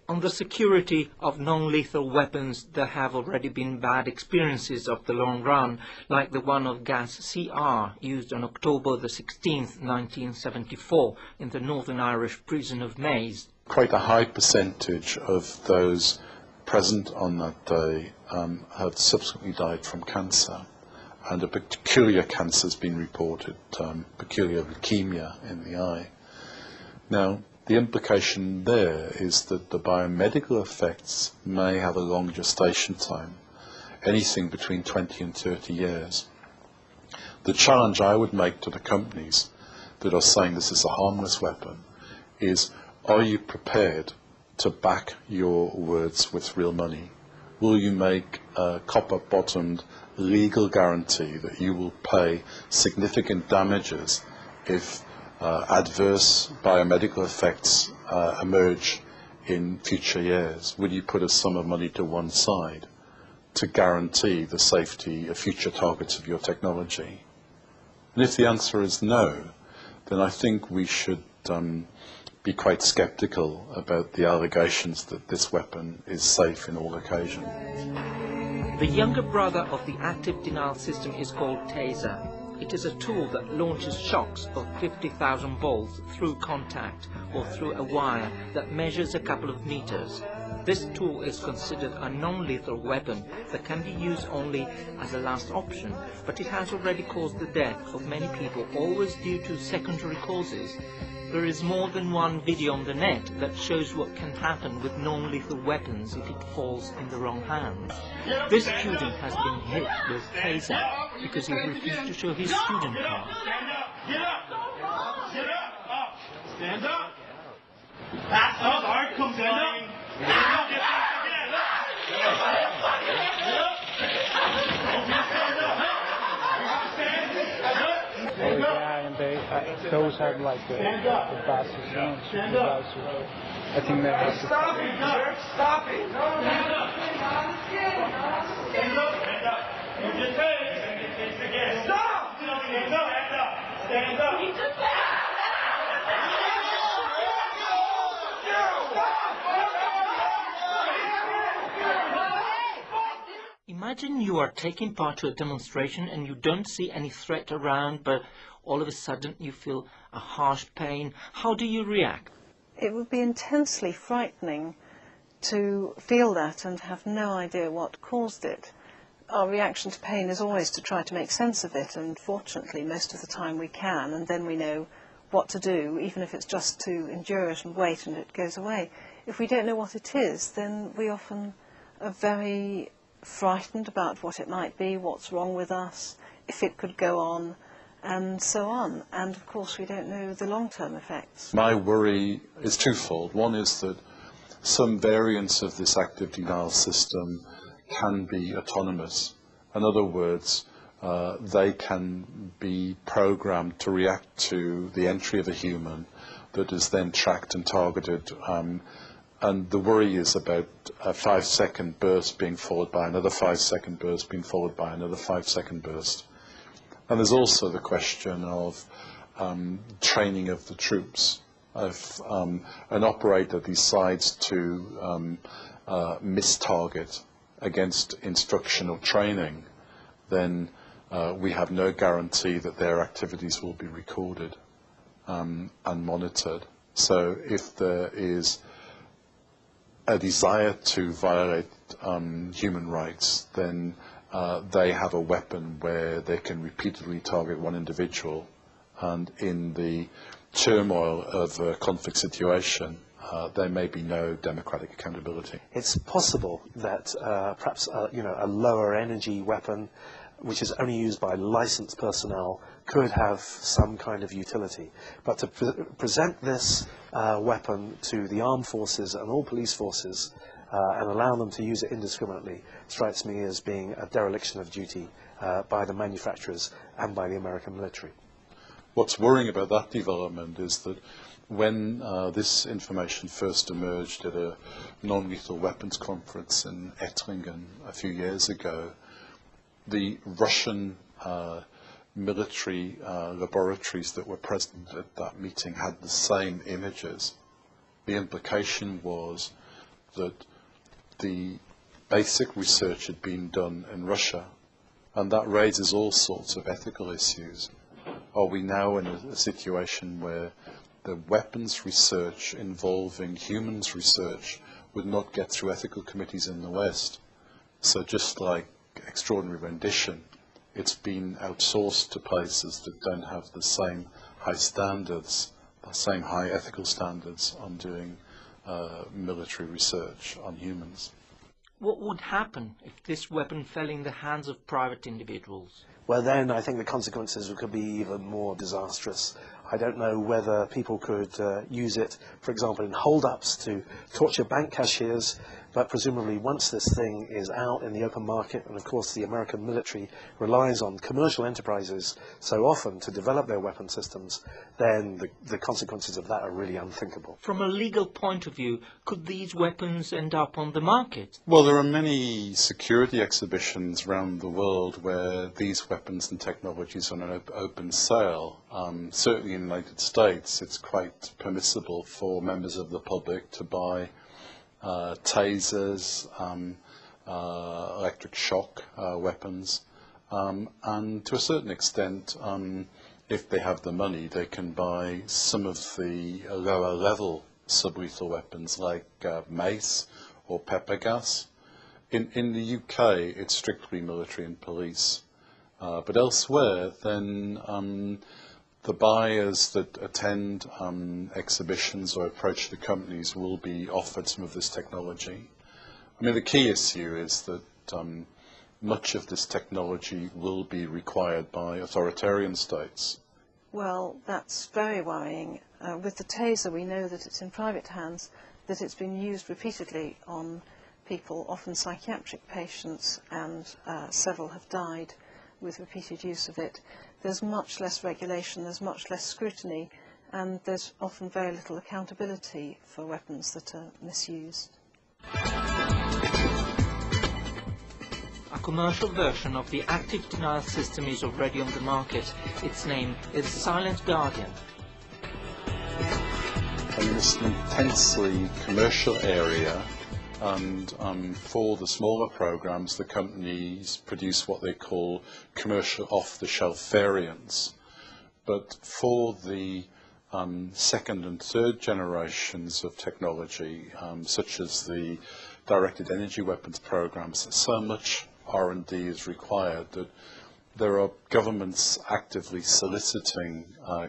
On the security of non-lethal weapons, there have already been bad experiences of the long run, like the one of gas CR used on October the 16th, 1974 in the Northern Irish prison of Maze. Quite a high percentage of those present on that day have subsequently died from cancer, and a peculiar cancer has been reported, peculiar leukemia in the eye. Now, the implication there is that the biomedical effects may have a long gestation time, anything between 20 and 30 years. The challenge I would make to the companies that are saying this is a harmless weapon is, are you prepared to back your words with real money? Will you make a copper-bottomed legal guarantee that you will pay significant damages if adverse biomedical effects emerge in future years? Will you put a sum of money to one side to guarantee the safety of future targets of your technology? And if the answer is no, then I think we should be quite sceptical about the allegations that this weapon is safe in all occasions. The younger brother of the active denial system is called Taser. It is a tool that launches shocks of 50,000 volts through contact or through a wire that measures a couple of meters. This tool is considered a non-lethal weapon that can be used only as a last option, but it has already caused the death of many people, always due to secondary causes. There is more than one video on the net that shows what can happen with non-lethal weapons if it falls in the wrong hands. This student has been hit with Taser because he refused to show his student card. Get up! Get up! Stand up! That's up! Art comes in. Those have like the bases, supervisor. I think they have to Stop it, jerk! Stop it! Stand up! Stand up! Stand up! You just said it again. Stop! Stand up! Stand up! Stand up! Imagine you are taking part to a demonstration and you don't see any threat around, but all of a sudden you feel a harsh pain. How do you react? It would be intensely frightening to feel that and have no idea what caused it. Our reaction to pain is always to try to make sense of it, and fortunately most of the time we can, and then we know what to do, even if it's just to endure it and wait and it goes away. If we don't know what it is, then we often are very frightened about what it might be, what's wrong with us, if it could go on, and so on. And of course we don't know the long-term effects. My worry is twofold. One is that some variants of this active denial system can be autonomous. In other words, they can be programmed to react to the entry of a human that is then tracked and targeted. And the worry is about a 5-second burst being followed by another 5-second burst being followed by another 5-second burst. And there's also the question of training of the troops. If an operator decides to miss-target against instructional training, then we have no guarantee that their activities will be recorded and monitored. So if there is a desire to violate human rights, then they have a weapon where they can repeatedly target one individual, and in the turmoil of a conflict situation, there may be no democratic accountability. It's possible that perhaps a lower energy weapon, which is only used by licensed personnel, could have some kind of utility. But to present this weapon to the armed forces and all police forces and allow them to use it indiscriminately strikes me as being a dereliction of duty by the manufacturers and by the American military. What's worrying about that development is that when this information first emerged at a non-lethal weapons conference in Ettlingen a few years ago, the Russian military laboratories that were present at that meeting had the same images. The implication was that the basic research had been done in Russia, and that raises all sorts of ethical issues. Are we now in a situation where the weapons research involving humans research would not get through ethical committees in the West? So just like extraordinary rendition, it's been outsourced to places that don't have the same high standards, the same high ethical standards on doing military research on humans. What would happen if this weapon fell in the hands of private individuals? Well, then I think the consequences could be even more disastrous. I don't know whether people could use it, for example, in hold-ups to torture bank cashiers, but presumably once this thing is out in the open market, and of course the American military relies on commercial enterprises so often to develop their weapon systems, then the consequences of that are really unthinkable. From a legal point of view, could these weapons end up on the market? Well, there are many security exhibitions around the world where these weapons and technologies are on an open sale. Certainly in the United States, it's quite permissible for members of the public to buy tasers, electric shock weapons, and to a certain extent, if they have the money, they can buy some of the lower level sublethal weapons like mace or pepper gas. In the UK, it's strictly military and police, but elsewhere, then the buyers that attend exhibitions or approach the companies will be offered some of this technology. I mean, the key issue is that much of this technology will be required by authoritarian states. Well, that's very worrying. With the taser, we know that it's in private hands, that it's been used repeatedly on people, often psychiatric patients, and several have died with repeated use of it. There's much less regulation, there's much less scrutiny, and there's often very little accountability for weapons that are misused. A commercial version of the active denial system is already on the market. Its name is Silent Guardian. I mean, it's an intensely commercial area, and for the smaller programs, the companies produce what they call commercial off-the-shelf variants. But for the second and third generations of technology, such as the directed energy weapons programs, so much R&D is required that there are governments actively soliciting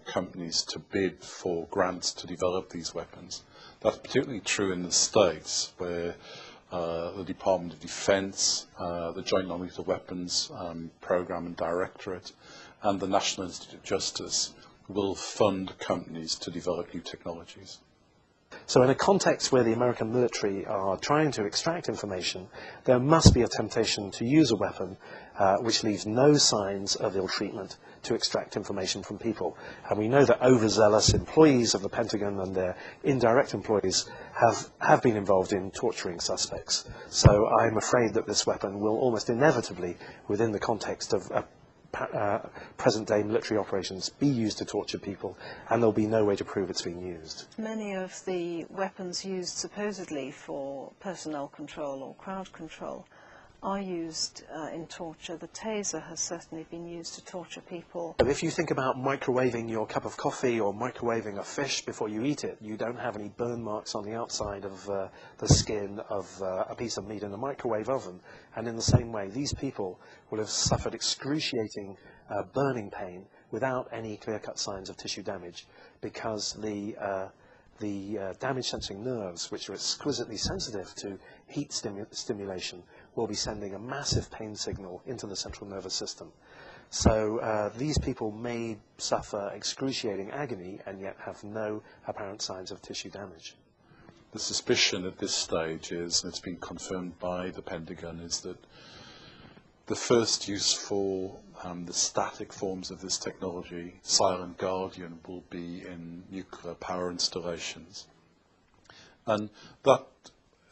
companies to bid for grants to develop these weapons. That's particularly true in the States, where the Department of Defense, the Joint Non-Lethal Weapons Program and Directorate, and the National Institute of Justice will fund companies to develop new technologies. So in a context where the American military are trying to extract information, there must be a temptation to use a weapon which leaves no signs of ill treatment to extract information from people. And we know that overzealous employees of the Pentagon and their indirect employees have been involved in torturing suspects. So I'm afraid that this weapon will almost inevitably, within the context of present-day military operations, be used to torture people, and there'll be no way to prove it's been used. Many of the weapons used supposedly for personnel control or crowd control are used in torture. The taser has certainly been used to torture people. If you think about microwaving your cup of coffee or microwaving a fish before you eat it, you don't have any burn marks on the outside of the skin of a piece of meat in a microwave oven. And in the same way, these people will have suffered excruciating burning pain without any clear-cut signs of tissue damage, because the damage-sensing nerves, which are exquisitely sensitive to heat stimulation, will be sending a massive pain signal into the central nervous system. So these people may suffer excruciating agony and yet have no apparent signs of tissue damage. The suspicion at this stage is, and it's been confirmed by the Pentagon, is that the first use for the static forms of this technology, Silent Guardian, will be in nuclear power installations. And that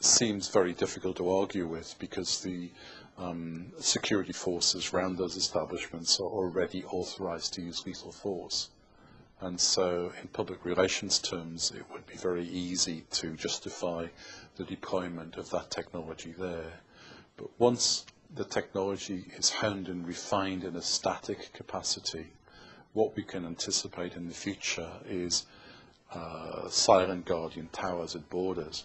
seems very difficult to argue with, because the security forces around those establishments are already authorized to use lethal force. And so in public relations terms, it would be very easy to justify the deployment of that technology there. But once the technology is honed and refined in a static capacity, what we can anticipate in the future is silent guardian towers at borders,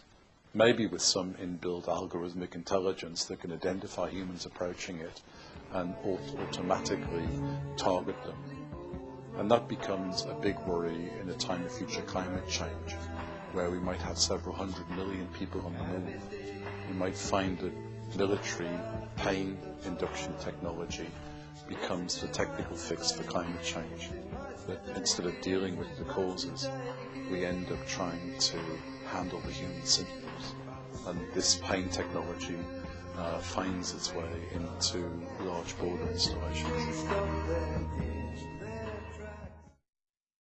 maybe with some inbuilt algorithmic intelligence that can identify humans approaching it and automatically target them. And that becomes a big worry in a time of future climate change, where we might have several 100 million people on the move. We might find that military pain induction technology becomes the technical fix for climate change. That instead of dealing with the causes, we end up trying to handle the human symptoms. And this pain technology finds its way into large border installations.